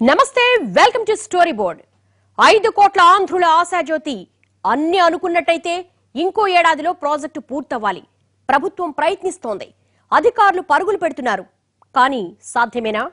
నమస్తే welcome to story board 5 కోట్ల ఆంధ్రుల ఆశాజ్యోతి అన్ని అనుకున్నట్టయితే ఇంకో ఏడాదిలో ప్రాజెక్టు పూర్తవ్వాలి ప్రభుత్వం ప్రయత్నిస్తోంది అధికారులు పరుగులు పెడుతున్నారు కానీ సాధ్యమేనా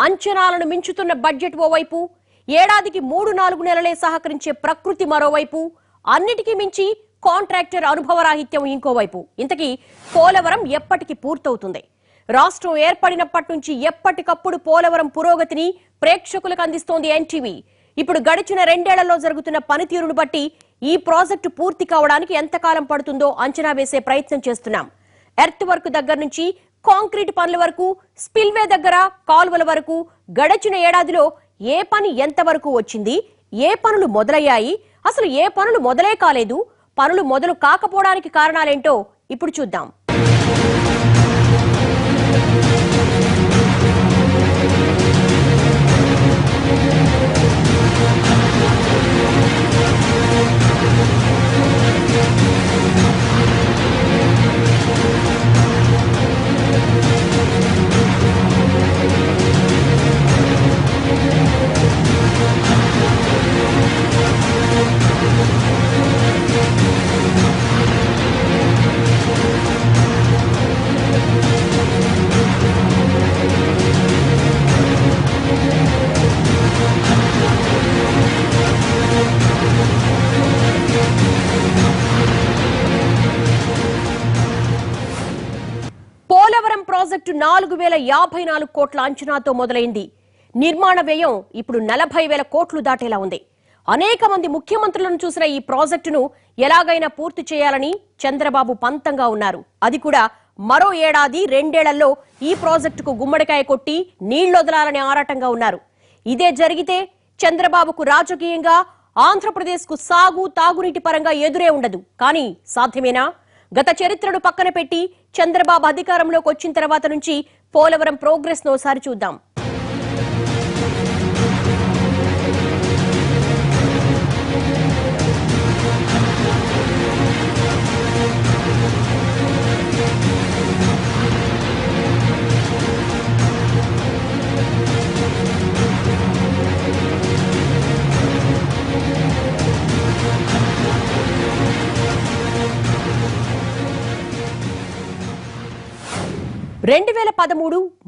అంచనాలను మించుతున్న బడ్జెట్ ఓవైపు ఏడాదికి 3-4 నెలలే సహకరించే ప్రకృతి మరోవైపు అన్నిటికీ మించి కాంట్రాక్టర్ అనుభవరాహిత్యం ఇంకోవైపు ఇంతకీ పోలవరం ఎప్పటికి పూర్తవుతుంది రాష్ట్రం ఏర్పడినప్పటి నుంచి ఎప్పటికప్పుడు పోలవరం పురోగతిని ప్రేక్షకులకు అందిస్తోంది ఎన్టీవీ ఇప్పుడు గడిచిన 2 ఏళ్లలో జరుగుతున్న పనితీరును బట్టి ఈ ప్రాజెక్టు పూర్తి కావడానికి ఎంతకాలం పడుతుందో అంచనా వేసే ప్రయత్నం చేస్తున్నాం ఎర్త్ వర్క్ దగ్గర నుంచి కాంక్రీట్ పనుల వరకు స్పిల్వే దగ్గర కాల్వల వరకు గడిచిన ఏడాదిలో ఏ పని ఎంతవరకు వచ్చింది ఏ పనులు మొదలయ్యాయి అసలు ఏ పనులు మొదలే కాలేదు పనులు మొదలు కాకపోవడానికి కారణాలేంటో ఇప్పుడు చూద్దాం పోలవరం ప్రాజెక్టు 4054 కోట్ల అంచనాతో మొదలైంది నిర్మాణ వ్యయం ఇప్పుడు 40,000 కోట్లు దాటేలా ఉంది అనేక మంది ముఖ్యమంత్రులను చూసిన ఈ ప్రాజెక్టును ఎలాగైనా పూర్తి చేయాలని చంద్రబాబు పంతంగా ఉన్నారు అది కూడా మరో ఏడాది 2 ఏళ్లలో ఈ ప్రాజెక్టుకు గుమ్మడికాయ కొట్టి నీళ్లొదలాలని ఆరాటంగా ఉన్నారు ఇదే జరిగితే చంద్రబాబుకు రాజకీయంగా ఆంధ్రప్రదేశ్కు సాగు తాగునీటి పరంగా ఎదురే ఉండదు కానీ సాధ్యమేనా గత చరిత్రను పక్కన పెట్టి చంద్రబాబు అధికారంలోకి వచ్చిన తర్వాత నుంచి పోలవరం ప్రోగ్రెస్ ను ఒకసారి చూద్దాం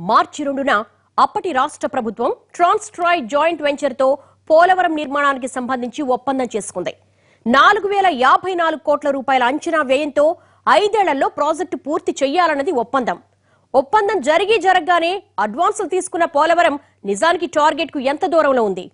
మార్చి 2న అప్పటి రాష్ట్ర ప్రభుత్వం ట్రాన్స్ట్రాయ్ జాయింట్ వెంచర్ తో పోలవరం నిర్మాణానికి సంబంధించి ఒప్పందం చేసుకుంది 4054 కోట్ల రూపాయల అంచనా వ్యయంతో 5 ఏళ్లలో ప్రాజెక్టు పూర్తి చేయాలన్నది ఒప్పందం జరగగానే అడ్వాన్సులు తీసుకున్న పోలవరం నిజానికి టార్గెట్ కు ఎంత దూరంలో ఉంది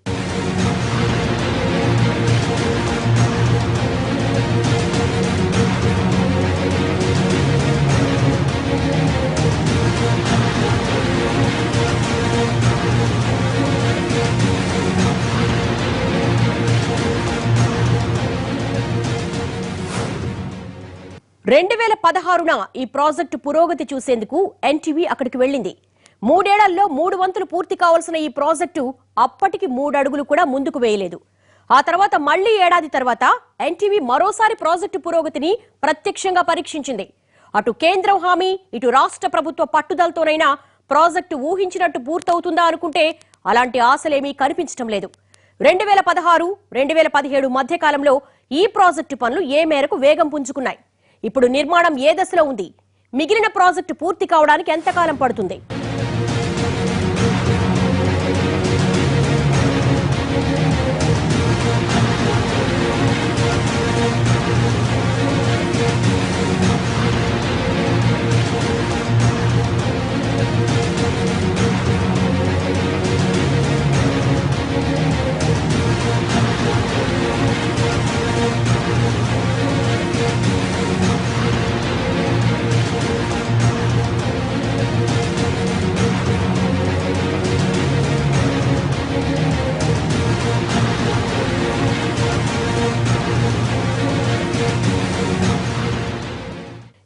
ఈ ప్రాజెక్టు పురోగతి చూసేందుకు ఎన్టీవీ అక్కడికి వెళ్లింది 3 ఏళ్లలో 3 వంతులు పూర్తి కావాల్సిన ఈ ప్రాజెక్టు అప్పటికి 3 అడుగులు కూడా ముందుకు వేయలేదు ఆ తర్వాత మళ్లీ ఏడాది తర్వాత ఎన్టీవీ మరోసారి ప్రాజెక్టు పురోగతిని ప్రత్యక్షంగా పరీక్షించింది అటు కేంద్రం హామీ ఇటు రాష్ట్ర ప్రభుత్వ పట్టుదలతోనైనా ప్రాజెక్టు ఊహించినట్టు పూర్తవుతుందా అనుకుంటే అలాంటి ఆశలేమీ కనిపించడం లేదు 2016-2017 మధ్య కాలంలో ఈ ప్రాజెక్టు పనులు ఏ మేరకు వేగం పుంజుకున్నాయి ఇప్పుడు నిర్మాణం ఏ దశలో ఉంది మిగిలిన ప్రాజెక్టు పూర్తి కావడానికి ఎంతకాలం పడుతుంది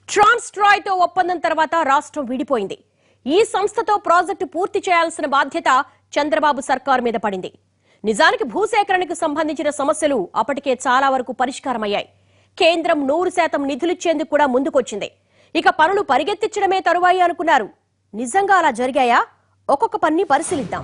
ట్రాన్స్ట్రాయ్ తో ఒప్పందం తర్వాత రాష్ట్రం విడిపోయింది. ఈ సంస్థతో ప్రాజెక్టు పూర్తి చేయాల్సిన బాధ్యత చంద్రబాబు సర్కార్ మీద పడింది. నిజానికి భూసేకరణకు సంబంధించిన సమస్యలు అప్పటికే చాలా వరకు పరిష్కారమయ్యాయి. కేంద్రం 100% నిధులిచ్చేందుకు కూడా ముందుకొచ్చింది. ఇక పనులు పరిగెత్తించడమే తరువాయి అనుకున్నారు. నిజంగా అలా జరిగాయా? ఒక్కొక్క పని పరిశీలిద్దాం.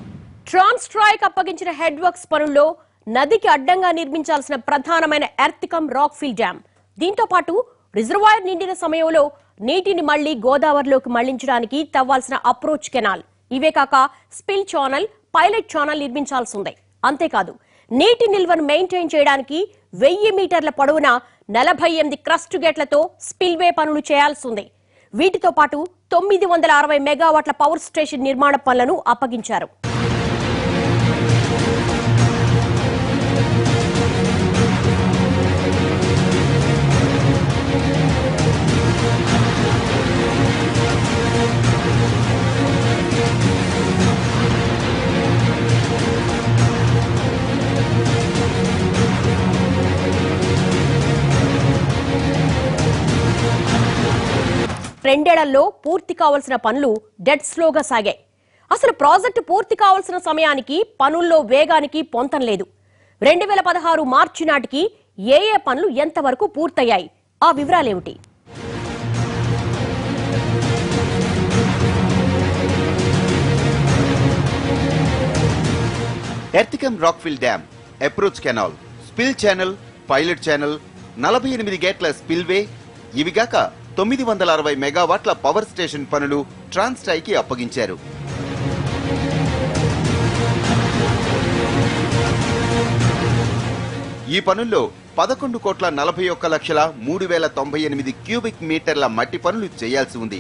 ట్రాన్స్ స్ట్రైక్ అప్పగించిన హెడ్ వర్క్స్ పనుల్లో నదికి అడ్డంగా నిర్మించాల్సిన ప్రధానమైన earth cum rock fill dam, దీంతో పాటు రిజర్వాయర్ నిండిన సమయంలో నీటిని మళ్లీ గోదావరిలోకి మళ్లించడానికి తవ్వాల్సిన అప్రోచ్ కెనాల్, ఇవే కాక స్పిల్ ఛానల్, పైలట్ ఛానల్ నిర్మించాల్సి ఉంది. అంతేకాదు నీటి నిల్వను మెయింటైన్ చేయడానికి 1000 మీటర్ల పొడవున 48 క్రస్ట్ గేట్లతో స్పిల్వే పనులు చేయాల్సి ఉంది. వీటితో పాటు 960 మెగావాట్ల పవర్ స్టేషన్ నిర్మాణ పనులను అప్పగించారు. రెండేళ్లలో పూర్తి కావాల్సిన పనులు డెడ్ స్లోగా సాగాయి. అసలు ప్రాజెక్టు పూర్తి కావాల్సిన సమయానికి పనుల్లో వేగానికి పొంతం లేదు. 2016 మార్చి నాటికి ఏ పనులు ఎంతవరకు పూర్తయ్యాయి? ఆ వివరాలేమిటి? Earth cum rock fill dam, approach canal, spill channel, pilot channel, 48 గేట్ల స్పిల్వే, ఇవిగాక 960 మెగావాట్ల పవర్ స్టేషన్ పనులు ట్రాన్స్ స్ట్రైక్కి అప్పగించారు. ఈ పనుల్లో 11,41,03,098 క్యూబిక్ మీటర్ల మట్టి పనులు చేయాల్సి ఉంది.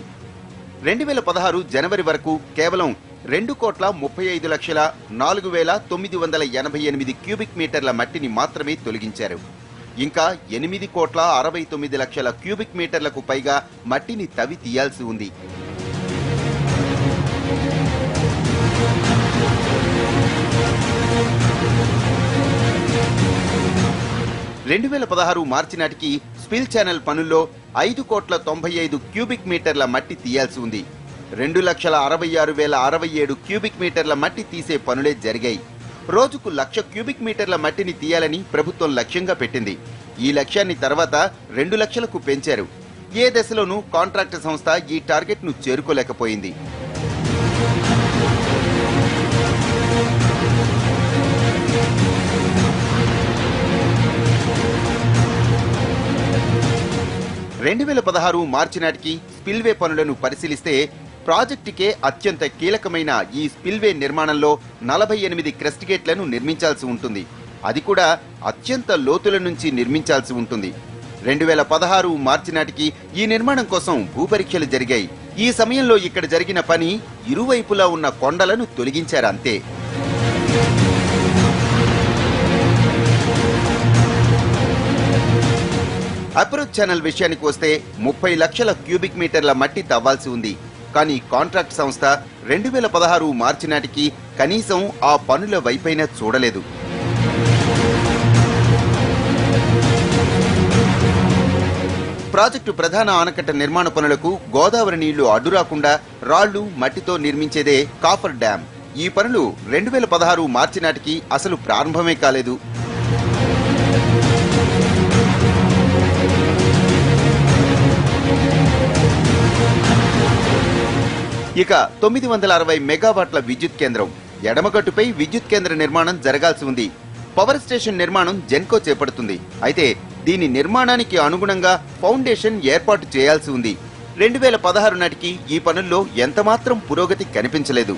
2016 జనవరి వరకు కేవలం 2,35,04,988 క్యూబిక్ మీటర్ల మట్టిని మాత్రమే తొలగించారు. ఇంకా 8,69,00,000 క్యూబిక్ మీటర్లకు పైగా మట్టిని తవ్వి తీయాల్సి ఉంది. మార్చి నాటికి స్పిల్ ఛానల్ పనుల్లో 5,95,00,000 క్యూబిక్ మీటర్ల మట్టి తీయాల్సి ఉంది. 2,66,067 క్యూబిక్ మీటర్ల మట్టి తీసే పనులే జరిగాయి. రోజుకు 1,00,000 క్యూబిక్ మీటర్ల మట్టిని తీయాలని ప్రభుత్వం లక్ష్యంగా పెట్టింది. ఈ లక్ష్యాన్ని తర్వాత 2 లక్షలకు పెంచారు. ఏ దశలోనూ కాంట్రాక్ట్ సంస్థ ఈ టార్గెట్ ను చేరుకోలేకపోయింది. మార్చి నాటికి స్పిల్వే పనులను పరిశీలిస్తే ప్రాజెక్టుకే అత్యంత కీలకమైన ఈ స్పిల్వే నిర్మాణంలో 48 క్రస్ట్ గేట్లను నిర్మించాల్సి ఉంటుంది. అది కూడా అత్యంత లోతుల నుంచి నిర్మించాల్సి ఉంటుంది. 2016 మార్చి నాటికి ఈ నిర్మాణం కోసం భూపరీక్షలు జరిగాయి. ఈ సమయంలో ఇక్కడ జరిగిన పని ఇరువైపులా ఉన్న కొండలను తొలగించారంతే. అప్రోచ్ ఛానల్ విషయానికి వస్తే 30 లక్షల క్యూబిక్ మీటర్ల మట్టి తవ్వాల్సి ఉంది. కానీ కాంట్రాక్ట్ సంస్థ 2016 మార్చి నాటికి కనీసం ఆ పనుల వైపైనా చూడలేదు. ప్రాజెక్టు ప్రధాన ఆనకట్ట నిర్మాణ పనులకు గోదావరి నీళ్లు అడ్డురాకుండా రాళ్లు, మట్టితో నిర్మించేదే కాఫర్ డ్యాం. ఈ పనులు 2016 మార్చి నాటికి అసలు ప్రారంభమే కాలేదు. ఇక 960 మెగావాట్ల విద్యుత్ కేంద్రం, ఎడమగట్టుపై విద్యుత్ కేంద్ర నిర్మాణం జరగాల్సి ఉంది. పవర్ స్టేషన్ నిర్మాణం జెన్కో చేపడుతుంది. అయితే దీని నిర్మాణానికి అనుగుణంగా ఫౌండేషన్ ఏర్పాటు చేయాల్సి ఉంది. 2016 నాటికి ఈ పనుల్లో ఎంతమాత్రం పురోగతి కనిపించలేదు.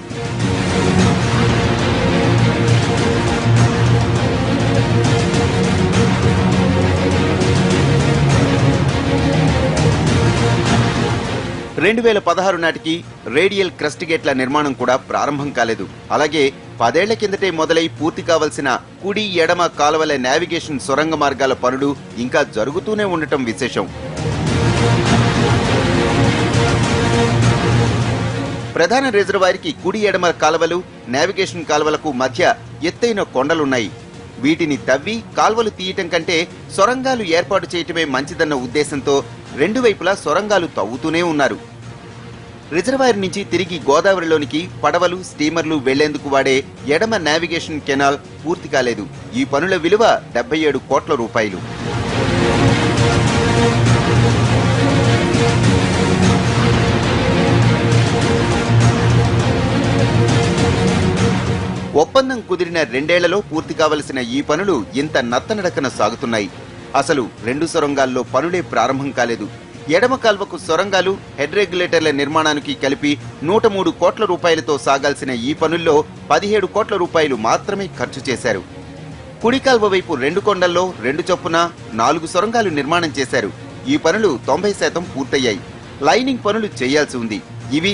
నాటికి రేడియల్ క్రస్ట్ గేట్ల నిర్మాణం కూడా ప్రారంభం కాలేదు. అలాగే 10 ఏళ్ల కిందటే మొదలై పూర్తి కావలసిన కుడి, ఎడమ కాలువల నావిగేషన్ సొరంగ మార్గాల పనులు ఇంకా జరుగుతూనే ఉండటం విశేషం. ప్రధాన రిజర్వాయర్కి కుడి, ఎడమ కాలువలు, నావిగేషన్ కాలువలకు మధ్య ఎత్తైన కొండలున్నాయి. వీటిని తవ్వి కాల్వలు తీయటం కంటే సొరంగాలు ఏర్పాటు చేయటమే మంచిదన్న ఉద్దేశంతో 2 వైపులా సొరంగాలు తవ్వుతూనే ఉన్నారు. రిజర్వాయర్ నుంచి తిరిగి గోదావరిలోనికి పడవలు స్టీమర్లు వెళ్లేందుకు వాడే ఎడమ నావిగేషన్ కెనాల్ పూర్తి కాలేదు. ఈ పనుల విలువ 77 కోట్ల రూపాయలు. ఒప్పందం కుదిరిన 2 ఏళ్లలో పూర్తి కావలసిన ఈ పనులు ఇంత నత్తనడకన సాగుతున్నాయి. అసలు 2 సొరంగాల్లో పనులే ప్రారంభం కాలేదు. ఎడమ కాల్వకు సొరంగాలు, హెడ్ రెగ్యులేటర్ల నిర్మాణానికి కలిపి 103 కోట్ల రూపాయలతో సాగాల్సిన ఈ పనుల్లో 17 కోట్ల రూపాయలు మాత్రమే ఖర్చు చేశారు. కుడి కాల్వ వైపు 2 కొండల్లో 2 చొప్పున 4 సొరంగాలు నిర్మాణం చేశారు. ఈ పనులు 90% పూర్తయ్యాయి. లైనింగ్ పనులు చేయాల్సి ఉంది. ఇవి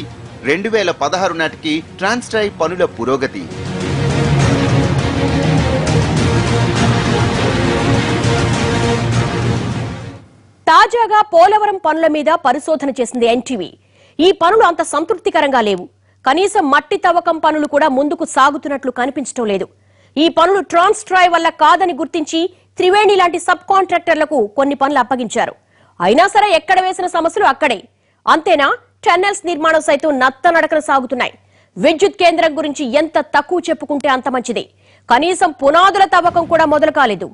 2016 నాటికి ట్రాన్స్ట్రాయ్ పనుల పురోగతి. తాజాగా పోలవరం పనుల మీద పరిశోధన చేసింది ఎన్టీవీ. ఈ పనులు అంత సంతృప్తికరంగా లేవు. కనీసం మట్టి తవ్వకం పనులు కూడా ముందుకు సాగుతున్నట్లు కనిపించడం లేదు. ఈ పనులు ట్రాన్స్ట్రాయ్ వల్ల కాదని గుర్తించి త్రివేణి లాంటి సబ్ కాంట్రాక్టర్లకు కొన్ని పనులు అప్పగించారు. అయినా సరే ఎక్కడ వేసిన సమస్యలు అక్కడే. అంతేనా, టన్నెల్స్ నిర్మాణం సైతం నత్తనడకన సాగుతున్నాయి. విద్యుత్ కేంద్రం గురించి ఎంత తక్కువ చెప్పుకుంటే అంత మంచిది. కనీసం పునాదుల తవ్వకం కూడా మొదలు కాలేదు.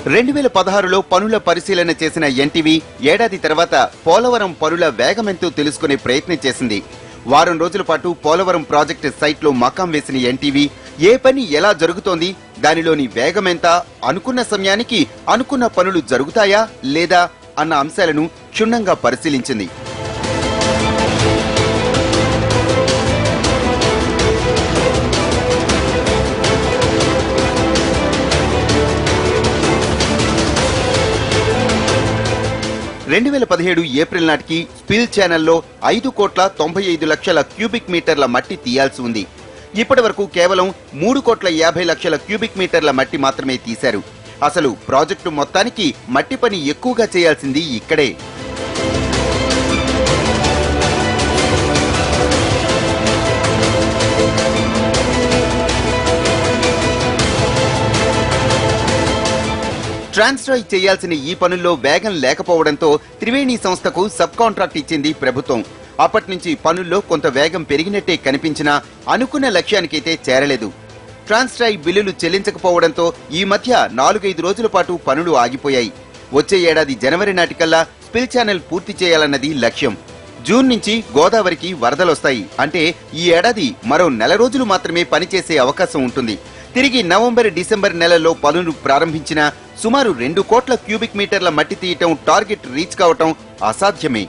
2016లో పనుల పరిశీలన చేసిన ఎన్టీవీ ఏడాది తర్వాత పోలవరం పనుల వేగమెంతో తెలుసుకునే ప్రయత్నం చేసింది. వారం రోజుల పాటు పోలవరం ప్రాజెక్టు సైట్లో మకాం వేసిన ఎన్టీవీ ఏ పని ఎలా జరుగుతోంది, దానిలోని వేగమెంత, అనుకున్న సమయానికి అనుకున్న పనులు జరుగుతాయా లేదా అన్న అంశాలను క్షుణ్ణంగా పరిశీలించింది. ఏప్రిల్ నాటికి స్పిల్ ఛానల్లో 5,95,00,000 క్యూబిక్ మీటర్ల మట్టి తీయాల్సి ఉంది. ఇప్పటి వరకు కేవలం 3,50,00,000 క్యూబిక్ మీటర్ల మట్టి మాత్రమే తీశారు. అసలు ప్రాజెక్టు మొత్తానికి మట్టి పని ఎక్కువగా చేయాల్సింది ఇక్కడే. ట్రాన్స్ట్రాయ్ చేయాల్సిన ఈ పనుల్లో వేగం లేకపోవడంతో త్రివేణి సంస్థకు సబ్ కాంట్రాక్ట్ ఇచ్చింది ప్రభుత్వం. అప్పటి నుంచి పనుల్లో కొంత వేగం పెరిగినట్టే కనిపించినా అనుకున్న లక్ష్యానికైతే చేరలేదు. ట్రాన్స్ట్రాయ్ బిల్లులు చెల్లించకపోవడంతో ఈ మధ్య 4-5 రోజుల పాటు పనులు ఆగిపోయాయి. వచ్చే ఏడాది జనవరి నాటికల్లా స్పిల్ ఛానల్ పూర్తి చేయాలన్నది లక్ష్యం. జూన్ నుంచి గోదావరికి వరదలొస్తాయి. అంటే ఈ ఏడాది మరో 4 నెల రోజులు మాత్రమే పనిచేసే అవకాశం ఉంటుంది. తిరిగి నవంబర్, డిసెంబర్ నెలల్లో పనులు ప్రారంభించిన సుమారు 2 కోట్ల క్యూబిక్ మీటర్ల మట్టి తీయటం, టార్గెట్ రీచ్ కావటం అసాధ్యమే.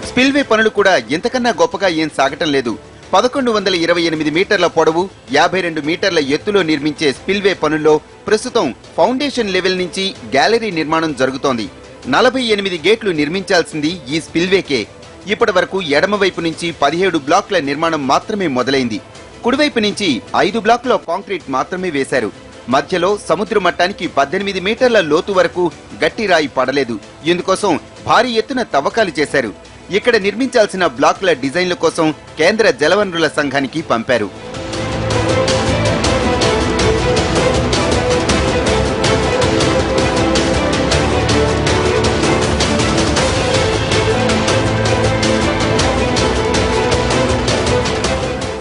స్పిల్వే పనులు కూడా ఇంతకన్నా గొప్పగా ఏం సాగటం లేదు. 1128 మీటర్ల పొడవు, 52 మీటర్ల ఎత్తులో నిర్మించే స్పిల్వే పనుల్లో ప్రస్తుతం ఫౌండేషన్ లెవెల్ నుంచి గ్యాలరీ నిర్మాణం జరుగుతోంది. 48 గేట్లు నిర్మించాల్సింది ఈ స్పిల్వేకే. ఇప్పటి వరకు ఎడమవైపు నుంచి 17 బ్లాక్ల నిర్మాణం మాత్రమే మొదలైంది. కుడివైపు నుంచి 5 బ్లాక్ల కాంక్రీట్ మాత్రమే వేశారు. మధ్యలో సముద్ర మట్టానికి 18 మీటర్ల లోతు వరకు గట్టి రాయి పడలేదు. ఇందుకోసం భారీ ఎత్తున తవ్వకాలు చేశారు. ఇక్కడ నిర్మించాల్సిన బ్లాక్ల డిజైన్ల కోసం కేంద్ర జలవనరుల సంఘానికి పంపారు.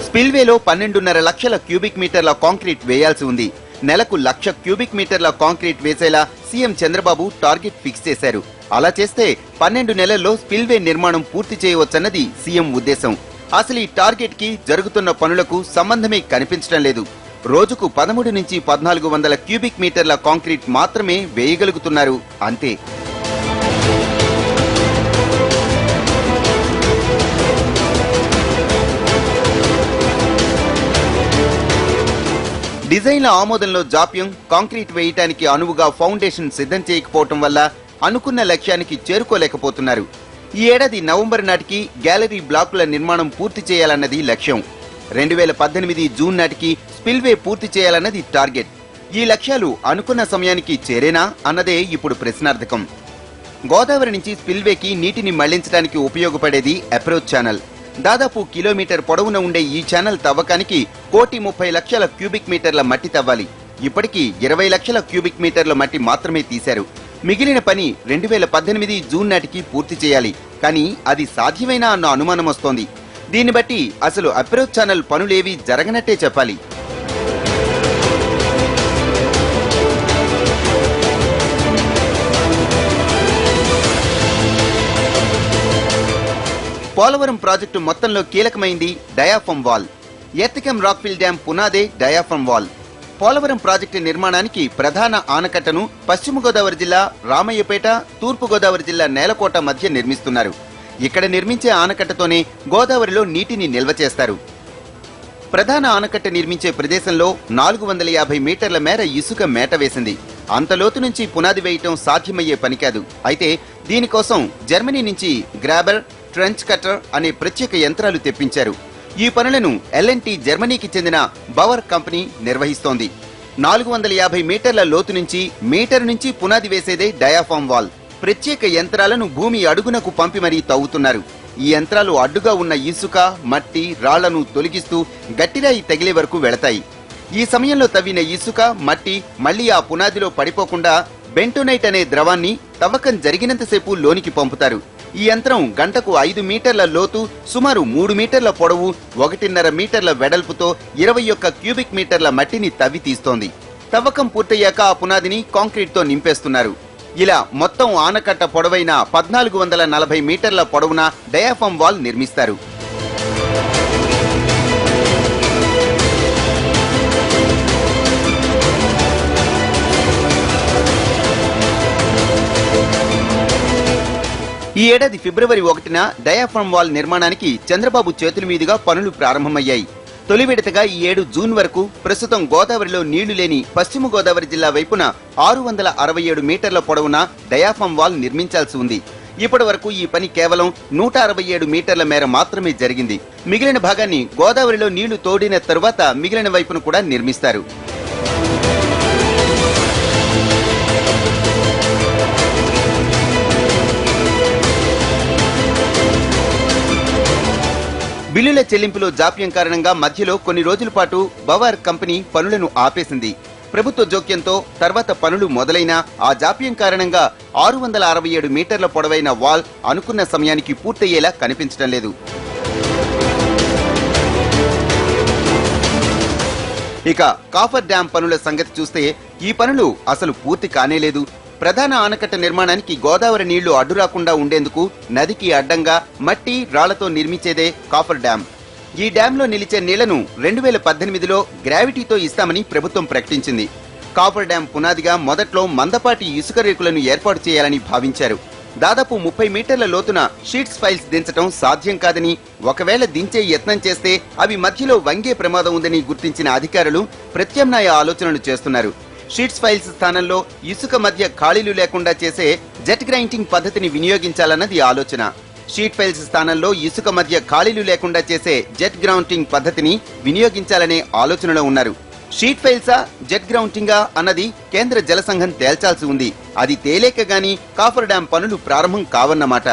స్పిల్వేలో 12.5 లక్షల క్యూబిక్ మీటర్ల కాంక్రీట్ వేయాల్సి ఉంది. నెలకు 1,00,000 క్యూబిక్ మీటర్ల కాంక్రీట్ వేసేలా సీఎం చంద్రబాబు టార్గెట్ ఫిక్స్ చేశారు. అలా చేస్తే 12 నెలల్లో స్పిల్వే నిర్మాణం పూర్తి చేయవచ్చన్నది సీఎం ఉద్దేశం. అసలు ఈ టార్గెట్ కి జరుగుతున్న పనులకు సంబంధమే కనిపించడం లేదు. రోజుకు 13 నుంచి 1400 క్యూబిక్ మీటర్ల కాంక్రీట్ మాత్రమే వేయగలుగుతున్నారు, అంతే. డిజైన్ల ఆమోదంలో జాప్యం, కాంక్రీట్ వేయటానికి అనువుగా ఫౌండేషన్ సిద్ధం చేయకపోవటం వల్ల అనుకున్న లక్ష్యానికి చేరుకోలేకపోతున్నారు. ఈ ఏడాది నవంబర్ నాటికి గ్యాలరీ బ్లాకుల నిర్మాణం పూర్తి చేయాలన్నది లక్ష్యం. 2018 జూన్ నాటికి స్పిల్వే పూర్తి చేయాలన్నది టార్గెట్. ఈ లక్ష్యాలు అనుకున్న సమయానికి చేరేనా అన్నదే ఇప్పుడు ప్రశ్నార్థకం. గోదావరి నుంచి స్పిల్వేకి నీటిని మళ్లించడానికి ఉపయోగపడేది అప్రోచ్ ఛానల్. దాదాపు కిలోమీటర్ పొడవున ఉండే ఈ ఛానల్ తవ్వకానికి 1,30,00,000 క్యూబిక్ మీటర్ల మట్టి తవ్వాలి. ఇప్పటికీ 20 లక్షల క్యూబిక్ మీటర్ల మట్టి మాత్రమే తీశారు. మిగిలిన పని 2018 జూన్ నాటికి పూర్తి చేయాలి. కానీ అది సాధ్యమేనా అన్న అనుమానం వస్తోంది. దీన్ని బట్టి అసలు అప్రోచ్ ఛానల్ పనులేవీ జరగనట్టే చెప్పాలి. పోలవరం ప్రాజెక్టు మొత్తంలో కీలకమైంది diaphragm wall. Earth cum rockfill dam పునాదే డయాఫ్రమ్ వాల్. పోలవరం ప్రాజెక్టు నిర్మాణానికి ప్రధాన ఆనకట్టను పశ్చిమ గోదావరి జిల్లా రామయ్యపేట, తూర్పు గోదావరి జిల్లా నేలకోట మధ్య నిర్మిస్తున్నారు. ఇక్కడ నిర్మించే ఆనకట్టతోనే గోదావరిలో నీటిని నిల్వ చేస్తారు. ప్రధాన ఆనకట్ట నిర్మించే ప్రదేశంలో 450 మీటర్ల మేర ఇసుక మేట వేసింది. అంత లోతు నుంచి పునాది వేయటం సాధ్యమయ్యే పని కాదు. అయితే దీనికోసం జర్మనీ నుంచి గ్రాబర్, ట్రెంచ్ కటర్ అనే ప్రత్యేక యంత్రాలు తెప్పించారు. ఈ పనులను L&T జర్మనీకి చెందిన బవర్ కంపెనీ నిర్వహిస్తోంది. 450 మీటర్ల లోతు నుంచి మీటర్ నుంచి పునాది వేసేదే డయాఫ్రమ్ వాల్. ప్రత్యేక యంత్రాలను భూమి అడుగునకు పంపి మరీ తవ్వుతున్నారు. ఈ యంత్రాలు అడ్డుగా ఉన్న ఇసుక, మట్టి, రాళ్లను తొలగిస్తూ గట్టిరాయి తగిలే వరకు వెళతాయి. ఈ సమయంలో తవ్విన ఇసుక, మట్టి మళ్లీ ఆ పునాదిలో పడిపోకుండా బెంటోనైట్ అనే ద్రవాన్ని తవ్వకం జరిగినంతసేపు లోనికి పంపుతారు. ఈ యంత్రం గంటకు 5 మీటర్ల లోతు, సుమారు 3 మీటర్ల పొడవు, 1.5 మీటర్ల వెడల్పుతో 21 క్యూబిక్ మీటర్ల మట్టిని తవ్వి తీస్తోంది. తవ్వకం పూర్తయ్యాక ఆ పునాదిని కాంక్రీట్ తో నింపేస్తున్నారు. ఇలా మొత్తం ఆనకట్ట పొడవైన 1440 మీటర్ల పొడవున డయాఫ్రమ్ వాల్ నిర్మిస్తారు. ఈ ఏడాది ఫిబ్రవరి 1న డయాఫ్రమ్ వాల్ నిర్మాణానికి చంద్రబాబు చేతుల మీదుగా పనులు ప్రారంభమయ్యాయి. తొలి విడతగా ఈ ఏడు జూన్ వరకు ప్రస్తుతం గోదావరిలో నీళ్లు లేని పశ్చిమ గోదావరి జిల్లా వైపున 667 మీటర్ల పొడవున డయాఫ్రమ్ వాల్ నిర్మించాల్సి ఉంది. ఇప్పటి వరకు ఈ పని కేవలం 167 మీటర్ల మేర మాత్రమే జరిగింది. మిగిలిన భాగాన్ని గోదావరిలో నీళ్లు తోడిన తరువాత మిగిలిన వైపును కూడా నిర్మిస్తారు. బిల్లుల చెల్లింపులో జాప్యం కారణంగా మధ్యలో కొన్ని రోజుల పాటు బవర్ కంపెనీ పనులను ఆపేసింది. ప్రభుత్వ జోక్యంతో తర్వాత పనులు మొదలైనా ఆ జాప్యం కారణంగా 667 మీటర్ల పొడవైన వాల్ అనుకున్న సమయానికి పూర్తయ్యేలా కనిపించడం లేదు. ఇక కాఫర్ డ్యాం పనుల సంగతి చూస్తే ఈ పనులు అసలు పూర్తి కానేలేదు. ప్రధాన ఆనకట్ట నిర్మాణానికి గోదావరి నీళ్లు అడ్డు రాకుండా ఉండేందుకు నదికి అడ్డంగా మట్టి, రాళ్లతో నిర్మించేదే కాఫర్ డ్యాం. ఈ డ్యాంలో నిలిచే నీళ్లను 2018లో గ్రావిటీతో ఇస్తామని ప్రభుత్వం ప్రకటించింది. కాఫర్ డ్యాం పునాదిగా మొదట్లో మందపాటి ఇసుక రేకులను ఏర్పాటు చేయాలని భావించారు. దాదాపు 30 మీటర్ల లోతున షీట్స్ ఫైల్స్ దించడం సాధ్యం కాదని, ఒకవేళ దించే యత్నం చేస్తే అవి మధ్యలో వంగే ప్రమాదం ఉందని గుర్తించిన అధికారులు ప్రత్యామ్నాయ ఆలోచనలు చేస్తున్నారు. షీట్స్ ఫైల్స్ స్థానంలో ఇసుక మధ్య ఖాళీలు లేకుండా చేసే జెట్ గ్రైండింగ్ పద్ధతిని వినియోగించాలన్నది ఆలోచన. షీట్ ఫైల్స్ స్థానంలో ఇసుక మధ్య ఖాళీలు లేకుండా చేసే జెట్ గ్రౌండింగ్ పద్ధతిని వినియోగించాలనే ఆలోచనలో ఉన్నారు. షీట్ ఫైల్సా, జెట్ గ్రౌండింగా అన్నది కేంద్ర జల సంఘం తేల్చాల్సి ఉంది. అది తేలేక గాని కాఫర్ డ్యాం పనులు ప్రారంభం కావన్నమాట.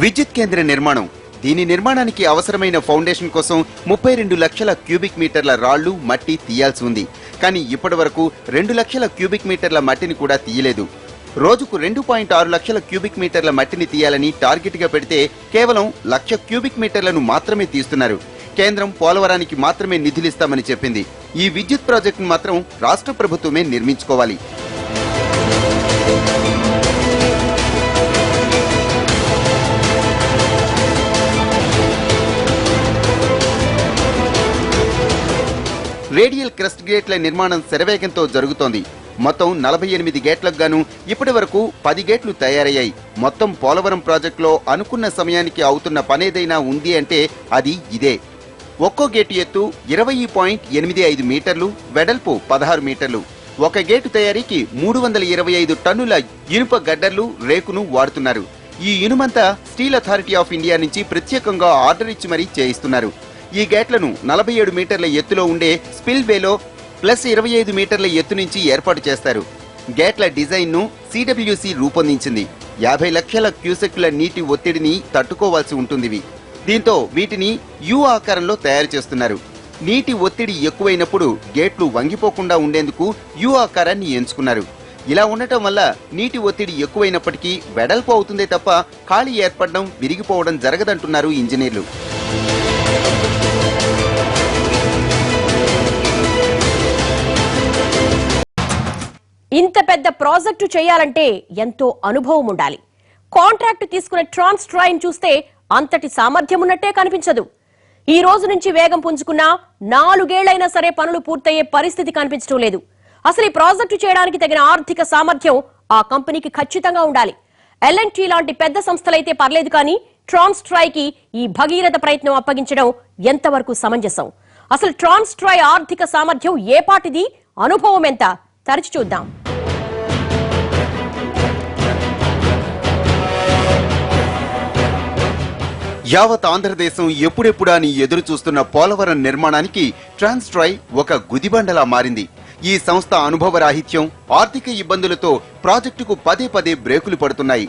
విద్యుత్ కేంద్ర నిర్మాణం. దీని నిర్మాణానికి అవసరమైన ఫౌండేషన్ కోసం 32 లక్షల క్యూబిక్ మీటర్ల రాళ్లు, మట్టి తీయాల్సి ఉంది. కానీ ఇప్పటి వరకు 2 లక్షల క్యూబిక్ మీటర్ల మట్టిని కూడా తీయలేదు. రోజుకు 2.6 లక్షల క్యూబిక్ మీటర్ల మట్టిని తీయాలని టార్గెట్ గా పెడితే కేవలం 1,00,000 క్యూబిక్ మీటర్లను మాత్రమే తీస్తున్నారు. కేంద్రం పోలవరానికి మాత్రమే నిధులిస్తామని చెప్పింది. ఈ విద్యుత్ ప్రాజెక్టును మాత్రం రాష్ట్ర ప్రభుత్వమే నిర్మించుకోవాలి. రేడియల్ క్రస్ట్ గేట్ల నిర్మాణం శరవేగంతో జరుగుతోంది. మొత్తం 48 గేట్లకు గాను ఇప్పటి వరకు 10 గేట్లు తయారయ్యాయి. మొత్తం పోలవరం ప్రాజెక్టులో అనుకున్న సమయానికి అవుతున్న పనేదైనా ఉంది అంటే అది ఇదే. ఒక్కో గేటు ఎత్తు 20.85 మీటర్లు, వెడల్పు 16 మీటర్లు. ఒక గేటు తయారీకి 325 టన్నుల ఇనుప గడ్డర్లు, రేకును వాడుతున్నారు. ఈ ఇనుమంతా స్టీల్ అథారిటీ ఆఫ్ ఇండియా నుంచి ప్రత్యేకంగా ఆర్డర్ ఇచ్చి మరీ చేయిస్తున్నారు. ఈ గేట్లను 47 మీటర్ల ఎత్తులో ఉండే స్పిల్ వేలో ప్లస్ 25 మీటర్ల ఎత్తు నుంచి ఏర్పాటు చేస్తారు. గేట్ల డిజైన్ ను సిడబ్ల్యూసి రూపొందించింది. 50 లక్షల క్యూసెక్కుల నీటి ఒత్తిడిని తట్టుకోవాల్సి ఉంటుంది. దీంతో వీటిని యు ఆకారంలో తయారు చేస్తున్నారు. నీటి ఒత్తిడి ఎక్కువైనప్పుడు గేట్లు వంగిపోకుండా ఉండేందుకు యు ఆకారాన్ని ఎంచుకున్నారు. ఇలా ఉండటం వల్ల నీటి ఒత్తిడి ఎక్కువైనప్పటికీ వెడల్పు అవుతుందే తప్ప ఖాళీ ఏర్పడడం, విరిగిపోవడం జరగదంటున్నారు ఇంజనీర్లు. ఇంత పెద్ద ప్రాజెక్టు చేయాలంటే ఎంతో అనుభవం ఉండాలి. కాంట్రాక్ట్ తీసుకున్న ట్రాన్స్ట్రాయిన్ చూస్తే అంతటి సామర్థ్యం ఉన్నట్టే కనిపించదు. ఈ రోజు నుంచి వేగం పుంజుకున్నా 4 ఏళ్లైనా సరే పనులు పూర్తయ్యే పరిస్థితి కనిపించడం లేదు. అసలు ఈ ప్రాజెక్టు చేయడానికి తగిన ఆర్థిక సామర్థ్యం ఆ కంపెనీకి ఖచ్చితంగా ఉండాలి. L&T లాంటి పెద్ద సంస్థలైతే పర్లేదు, కానీ ట్రాన్స్ట్రాయ్కి ఈ భగీరథ ప్రయత్నం అప్పగించడం ఎంతవరకు సమంజసం? అసలు ట్రాన్స్ట్రాయ్ ఆర్థిక సామర్థ్యం ఏ పాటిది, అనుభవం ఎంత? తరచి చూద్దాం. యావత్ ఆంధ్రదేశం ఎప్పుడెప్పుడా అని ఎదురు చూస్తున్న పోలవరం నిర్మాణానికి ట్రాన్స్ట్రాయ్ ఒక గుదిబండలా మారింది. ఈ సంస్థ అనుభవరాహిత్యం, ఆర్థిక ఇబ్బందులతో ప్రాజెక్టుకు పదే పదే బ్రేకులు పడుతున్నాయి.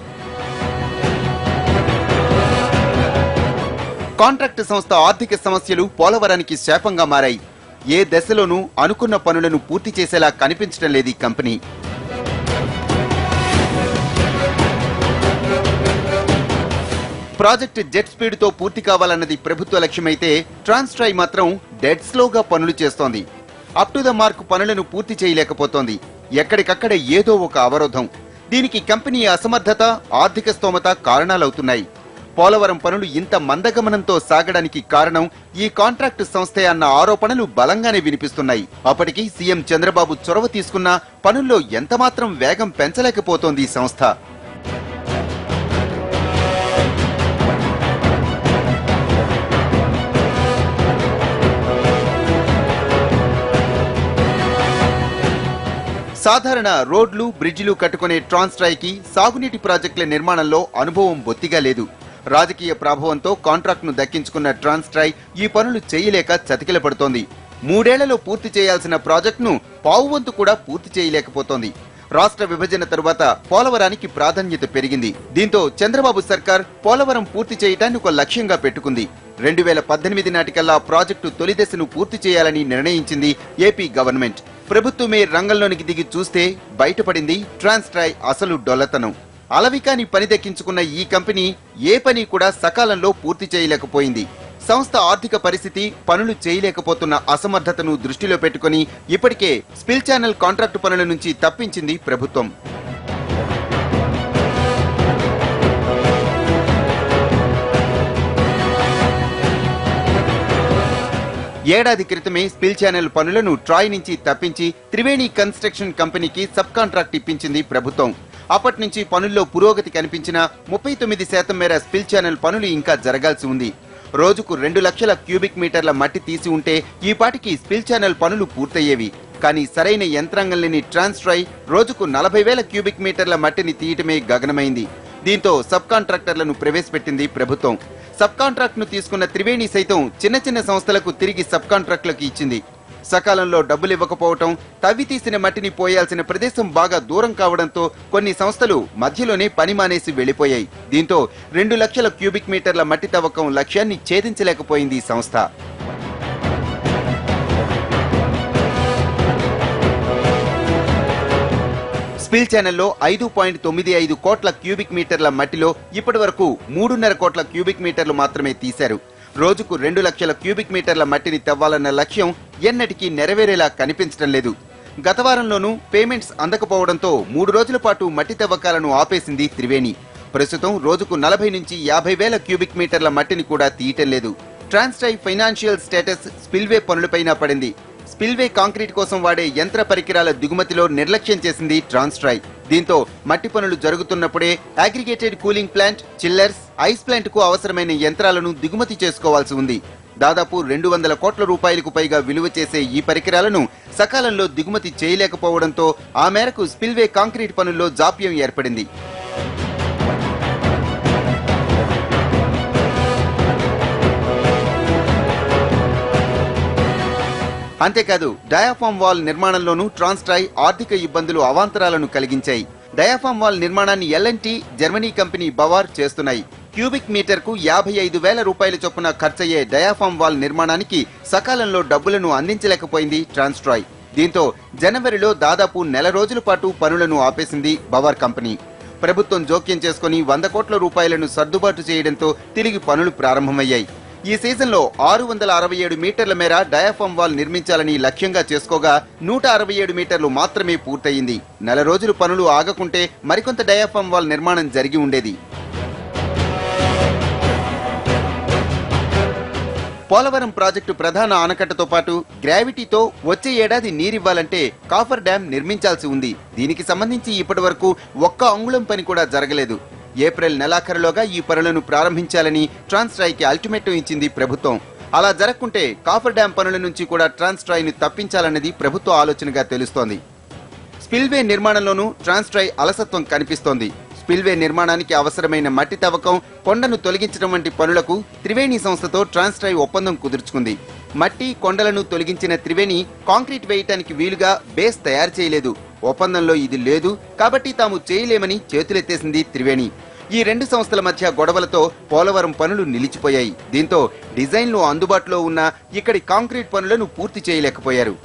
కాంట్రాక్టు సంస్థ ఆర్థిక సమస్యలు పోలవరానికి శాపంగా మారాయి. ఏ దశలోనూ అనుకున్న పనులను పూర్తి చేసేలా కనిపించడం లేదు ఈ కంపెనీ. ప్రాజెక్టు జెట్ స్పీడ్ తో పూర్తి కావాలన్నది ప్రభుత్వ లక్ష్యమైతే ట్రాన్స్ట్రాయ్ మాత్రం డెడ్ స్లోగా పనులు చేస్తోంది. అప్ టు ద మార్క్ పనులను పూర్తి చేయలేకపోతోంది. ఎక్కడికక్కడ ఏదో ఒక అవరోధం. దీనికి కంపెనీ అసమర్థత, ఆర్థిక స్తోమత కారణాలవుతున్నాయి. పోలవరం పనులు ఇంత మందగమనంతో సాగడానికి కారణం ఈ కాంట్రాక్టు సంస్థే అన్న ఆరోపణలు బలంగానే వినిపిస్తున్నాయి. అప్పటికి సీఎం చంద్రబాబు చొరవ తీసుకున్న పనుల్లో ఎంతమాత్రం వేగం పెంచలేకపోతోంది ఈ సంస్థ. సాధారణ రోడ్లు, బ్రిడ్జిలు కట్టుకునే ట్రాన్స్ట్రాయ్కి సాగునీటి ప్రాజెక్టుల నిర్మాణంలో అనుభవం బొత్తిగా లేదు. రాజకీయ ప్రభావంతో కాంట్రాక్టును దక్కించుకున్న ట్రాన్స్ట్రాయ్ ఈ పనులు చేయలేక చతికిలపడుతోంది. 3 ఏళ్లలో పూర్తి చేయాల్సిన ప్రాజెక్టును పావువంతు కూడా పూర్తి చేయలేకపోతోంది. రాష్ట్ర విభజన తరువాత పోలవరానికి ప్రాధాన్యత పెరిగింది. దీంతో చంద్రబాబు సర్కార్ పోలవరం పూర్తి చేయటాన్ని ఒక లక్ష్యంగా పెట్టుకుంది. 2018 నాటికల్లా ప్రాజెక్టు తొలి దశను పూర్తి చేయాలని నిర్ణయించింది ఏపీ గవర్నమెంట్. ప్రభుత్వమే రంగంలోనికి దిగి చూస్తే బయటపడింది ట్రాన్స్ట్రాయ్ అసలు డొల్లతనం. అలవికాని పని దక్కించుకున్న ఈ కంపెనీ ఏ పని కూడా సకాలంలో పూర్తి చేయలేకపోయింది. సంస్థ ఆర్థిక పరిస్థితి, పనులు చేయలేకపోతున్న అసమర్థతను దృష్టిలో పెట్టుకుని ఇప్పటికే స్పిల్ ఛానల్ కాంట్రాక్టు పనుల నుంచి తప్పించింది ప్రభుత్వం. ఏడాది క్రితమే స్పిల్ ఛానల్ పనులను ట్రాయ్ నుంచి తప్పించి త్రివేణి కన్స్ట్రక్షన్ కంపెనీకి సబ్ కాంట్రాక్ట్ ఇప్పించింది ప్రభుత్వం. అప్పటి నుంచి పనుల్లో పురోగతి కనిపించిన 39% మేర స్పిల్ ఛానల్ పనులు ఇంకా జరగాల్సి ఉంది. రోజుకు 2 లక్షల క్యూబిక్ మీటర్ల మట్టి తీసి ఉంటే ఈ పాటికి స్పిల్ ఛానల్ పనులు పూర్తయ్యేవి. కానీ సరైన యంత్రాంగం లేని ట్రాన్స్ట్రాయ్ రోజుకు 40,000 క్యూబిక్ మీటర్ల మట్టిని తీయటమే గగనమైంది. దీంతో సబ్ కాంట్రాక్టర్లను ప్రవేశపెట్టింది ప్రభుత్వం. సబ్ కాంట్రాక్ట్ ను తీసుకున్న త్రివేణి సైతం చిన్న చిన్న సంస్థలకు తిరిగి సబ్ కాంట్రాక్టులకు ఇచ్చింది. సకాలంలో డబ్బులు ఇవ్వకపోవటం, తవ్వి తీసిన మట్టిని పోయాల్సిన ప్రదేశం బాగా దూరం కావడంతో కొన్ని సంస్థలు మధ్యలోనే పని మానేసి వెళ్లిపోయాయి. దీంతో 2 లక్షల క్యూబిక్ మీటర్ల మట్టి తవ్వకం లక్ష్యాన్ని ఛేదించలేకపోయింది ఈ సంస్థ. స్పిల్ ఛానల్లో 5.95 కోట్ల క్యూబిక్ మీటర్ల మట్టిలో ఇప్పటి వరకు 3.5 కోట్ల క్యూబిక్ మీటర్లు మాత్రమే తీశారు. రోజుకు 2 లక్షల క్యూబిక్ మీటర్ల మట్టిని తవ్వాలన్న లక్ష్యం ఎన్నటికీ నెరవేరేలా కనిపించడం లేదు. గత వారంలోనూ పేమెంట్స్ అందకపోవడంతో 3 రోజుల పాటు మట్టి తవ్వకాలను ఆపేసింది త్రివేణి. ప్రస్తుతం రోజుకు 40 నుంచి 50,000 క్యూబిక్ మీటర్ల మట్టిని కూడా తీయటం లేదు. ట్రాన్స్ట్రాయ్ ఫైనాన్షియల్ స్టేటస్ స్పిల్వే పనులపైన పడింది. స్పిల్వే కాంక్రీట్ కోసం వాడే యంత్ర పరికరాల దిగుమతిలో నిర్లక్ష్యం చేసింది ట్రాన్స్ట్రాయ్. దీంతో మట్టి పనులు జరుగుతున్నప్పుడే aggregated cooling plant, chillers, ice plant కు అవసరమైన యంత్రాలను దిగుమతి చేసుకోవాల్సి ఉంది. దాదాపు 200 కోట్ల రూపాయలకు పైగా విలువ చేసే ఈ పరికరాలను సకాలంలో దిగుమతి చేయలేకపోవడంతో ఆ మేరకు స్పిల్వే కాంక్రీట్ పనుల్లో జాప్యం ఏర్పడింది. అంతేకాదు డయాఫామ్ వాల్ నిర్మాణంలోనూ ట్రాన్స్ట్రాయ్ ఆర్థిక ఇబ్బందులు అవాంతరాలను కలిగించాయి. డయాఫామ్ వాల్ నిర్మాణాన్ని ఎల్ఎన్టీ జర్మనీ కంపెనీ బవార్ చేస్తున్నాయి. క్యూబిక్ మీటర్కు 55,000 రూపాయల చొప్పున ఖర్చయ్యే డయాఫామ్ వాల్ నిర్మాణానికి సకాలంలో డబ్బులను అందించలేకపోయింది ట్రాన్స్ట్రాయ్. దీంతో జనవరిలో దాదాపు నెల రోజుల పాటు పనులను ఆపేసింది బవార్ కంపెనీ. ప్రభుత్వం జోక్యం చేసుకుని 100 కోట్ల రూపాయలను సర్దుబాటు చేయడంతో తిరిగి పనులు ప్రారంభమయ్యాయి. ఈ సీజన్లో 667 మీటర్ల మేర డయాఫామ్ వాల్ నిర్మించాలని లక్ష్యంగా చేసుకోగా 167 మీటర్లు మాత్రమే పూర్తయింది. నెల రోజులు పనులు ఆగకుంటే మరికొంత డయాఫామ్ వాల్ నిర్మాణం జరిగి ఉండేది. పోలవరం ప్రాజెక్టు ప్రధాన ఆనకట్టతో పాటు గ్రావిటీతో వచ్చే ఏడాది నీరివ్వాలంటే కాఫర్ డ్యాం నిర్మించాల్సి ఉంది. దీనికి సంబంధించి ఇప్పటి వరకు ఒక్క అంగుళం పని కూడా జరగలేదు. ఏప్రిల్ నెలాఖరులోగా ఈ పనులను ప్రారంభించాలని ట్రాన్స్ట్రాయ్కి అల్టిమేటం ఇచ్చింది ప్రభుత్వం. అలా జరగకుంటే కాఫర్ డ్యాం పనుల నుంచి కూడా ట్రాన్స్ట్రాయ్ను తప్పించాలన్నది ప్రభుత్వ ఆలోచనగా తెలుస్తోంది. స్పిల్వే నిర్మాణంలోనూ ట్రాన్స్ట్రాయ్ అలసత్వం కనిపిస్తోంది. స్పిల్వే నిర్మాణానికి అవసరమైన మట్టి తవ్వకం, కొండను తొలగించడం వంటి పనులకు త్రివేణి సంస్థతో ట్రాన్స్ట్రాయ్ ఒప్పందం కుదుర్చుకుంది. మట్టి, కొండలను తొలగించిన త్రివేణి కాంక్రీట్ వేయటానికి వీలుగా బేస్ తయారు చేయలేదు. ఒప్పందంలో ఇది లేదు కాబట్టి తాము చేయలేమని చేతులెత్తేసింది త్రివేణి. ఈ రెండు సంస్థల మధ్య గొడవలతో పోలవరం పనులు నిలిచిపోయాయి. దీంతో డిజైన్లు అందుబాటులో ఉన్న ఇక్కడి కాంక్రీట్ పనులను పూర్తి చేయలేకపోయారు.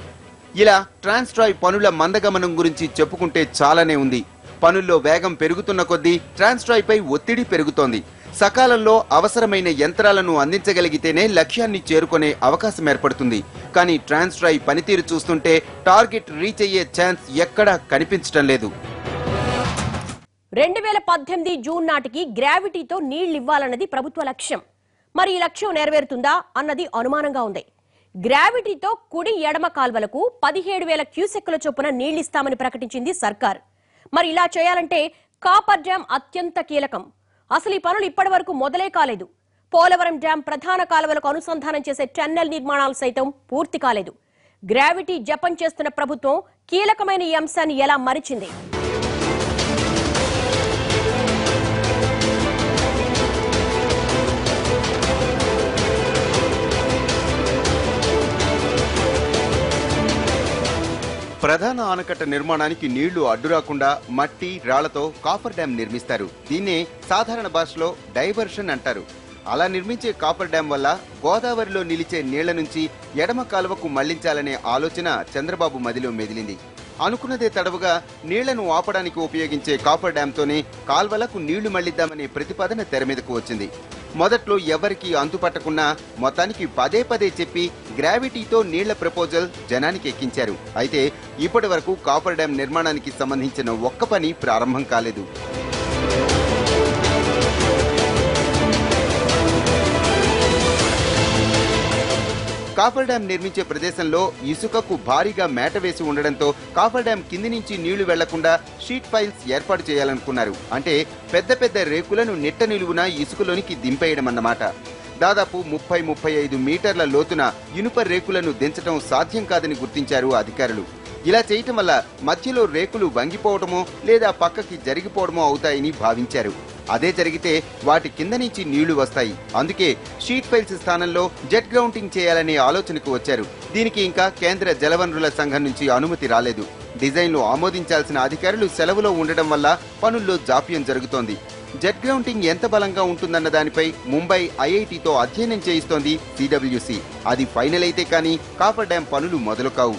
ఇలా ట్రాన్స్ట్రాయ్ పనుల మందగమనం గురించి చెప్పుకుంటే చాలానే ఉంది. పనుల్లో వేగం పెరుగుతున్న కొద్దీ ట్రాన్స్ట్రాయ్ పై ఒత్తిడి పెరుగుతోంది. సకాలంలో అవసరమైన యంత్రాలను అందించగలిగితేనే లక్ష్యాన్ని చేరుకునే అవకాశం ఏర్పడుతుంది. కానీ ట్రాన్స్ట్రాయ్ పనితీరు చూస్తుంటే టార్గెట్ రీచ్ అయ్యే ఛాన్స్ ఎక్కడా కనిపించడం లేదు. 2018 జూన్ నాటికి గ్రావిటీతో నీళ్లివ్వాలన్నది ప్రభుత్వ లక్ష్యం. మరి ఈ లక్ష్యం నెరవేరుతుందా అన్నది అనుమానంగా ఉంది. గ్రావిటీతో కుడి ఎడమ కాల్వలకు 17,000 క్యూసెక్కుల చొప్పున నీళ్లిస్తామని ప్రకటించింది సర్కార్. మరి ఇలా చేయాలంటే కాపర్ డ్యాం అత్యంత కీలకం. అసలు ఈ పనులు ఇప్పటి వరకు మొదలే కాలేదు. పోలవరం డ్యాం ప్రధాన కాలువలకు అనుసంధానం చేసే టన్నెల్ నిర్మాణాలు సైతం పూర్తి కాలేదు. గ్రావిటీ జపం చేస్తున్న ప్రభుత్వం కీలకమైన ఈ అంశాన్ని ఎలా మరిచింది? ప్రధాన ఆనకట్ట నిర్మాణానికి నీళ్లు అడ్డురాకుండా మట్టి, రాళ్లతో కాఫర్ డ్యాం నిర్మిస్తారు. దీన్నే సాధారణ భాషలో డైవర్షన్ అంటారు. అలా నిర్మించే కాపర్ డ్యాం వల్ల గోదావరిలో నిలిచే నీళ్ల నుంచి ఎడమ కాలువకు మళ్లించాలనే ఆలోచన చంద్రబాబు మదిలో మెదిలింది. అనుకున్నదే తడవుగా నీళ్లను ఆపడానికి ఉపయోగించే కాపర్ డ్యాంతోనే కాల్వలకు నీళ్లు మళ్లిద్దామనే ప్రతిపాదన తెర మీదకు వచ్చింది. మొదట్లో ఎవరికీ అంతుపట్టకున్నా మొత్తానికి పదే చెప్పి గ్రావిటీతో నీళ్ల ప్రపోజల్ జనానికి ఎక్కించారు. అయితే ఇప్పటి వరకు కాపర్ డ్యాం నిర్మాణానికి సంబంధించిన ఒక్క పని ప్రారంభం కాలేదు. కాఫర్ డ్యాం నిర్మించే ప్రదేశంలో ఇసుకకు భారీగా మేట వేసి ఉండడంతో కాఫర్ డ్యాం కింది నుంచి నీళ్లు వెళ్లకుండా షీట్ ఫైల్స్ ఏర్పాటు చేయాలనుకున్నారు. అంటే పెద్ద రేకులను నిట్ట నిలువున ఇసుకలోనికి దింపేయడమన్నమాట. దాదాపు 30-35 మీటర్ల లోతున ఇనుప రేకులను దించడం సాధ్యం కాదని గుర్తించారు అధికారులు. ఇలా చేయటం వల్ల మధ్యలో రేకులు వంగిపోవడమో లేదా పక్కకి జరిగిపోవడమో అవుతాయని భావించారు. అదే జరిగితే వాటి కింద నుంచి నీళ్లు వస్తాయి. అందుకే షీట్ ఫైల్స్ స్థానంలో జెట్ గ్రౌండింగ్ చేయాలనే ఆలోచనకు వచ్చారు. దీనికి ఇంకా కేంద్ర జలవనరుల సంఘం నుంచి అనుమతి రాలేదు. డిజైన్లు ఆమోదించాల్సిన అధికారులు సెలవులో ఉండడం వల్ల పనుల్లో జాప్యం జరుగుతోంది. జెట్ గ్రౌండింగ్ ఎంత బలంగా ఉంటుందన్న దానిపై ముంబై ఐఐటితో అధ్యయనం చేయిస్తోంది సిడబ్ల్యూసి. అది ఫైనల్ అయితే కానీ కాఫర్ డ్యాం పనులు మొదలు కావు.